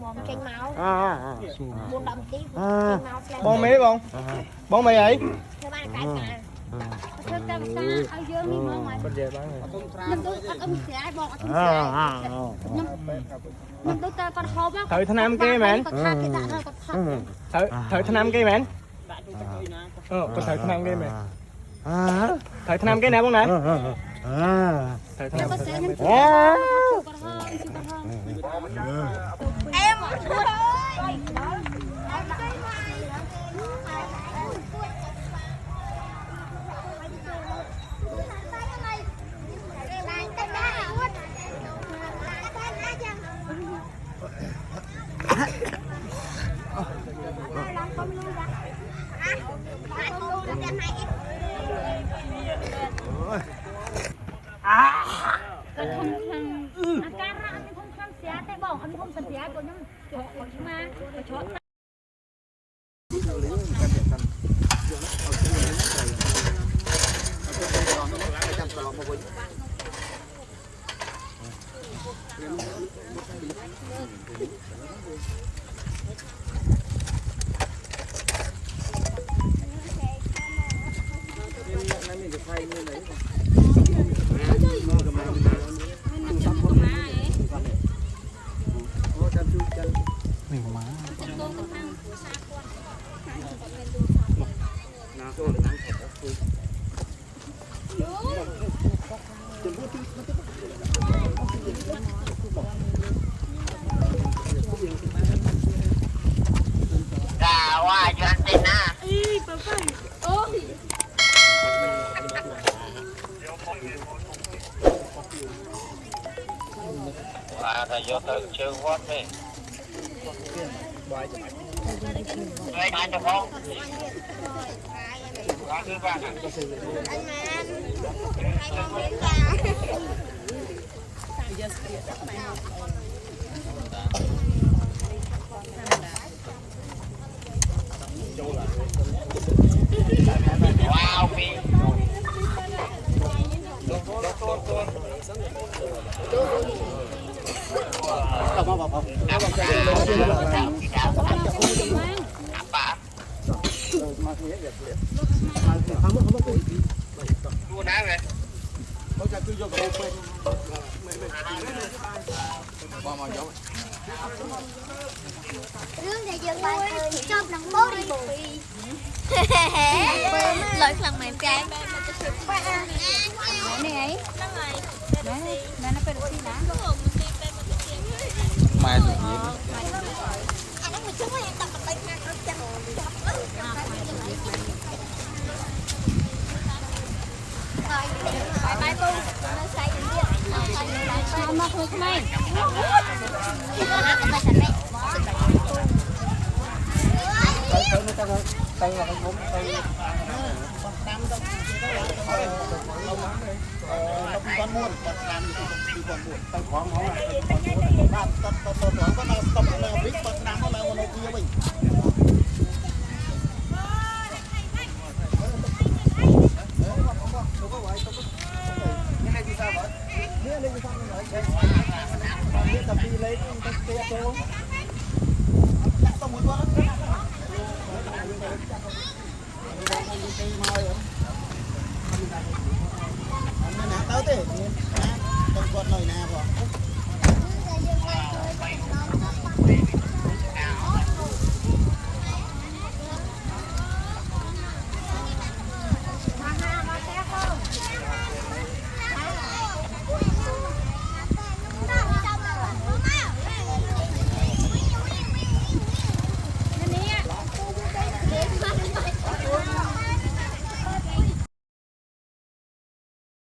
mồm chanh máu buồn đậm tí bông mấy bông bông mấy ấy theo ba cái mà trước ta ở dưới mi mong mà năm tôi ăn xé bọc ăn xé năm tôi ta còn hộp á thời thanh nam kia mẹ thời thanh nam kia mẹ có thời thanh nam kia mẹ thời thanh nam kia nè bông này thời thanh nam em thầy vô từ chưa quá đi. Đây hai cho con. Wow, phi. Rương để dừng lại cho nắng bố đi bù lợi lần mềm cái này ấy nó phải được gì đã Mai rồi nhỉ? Bye bye mà thôi mày tới thế, con lời nào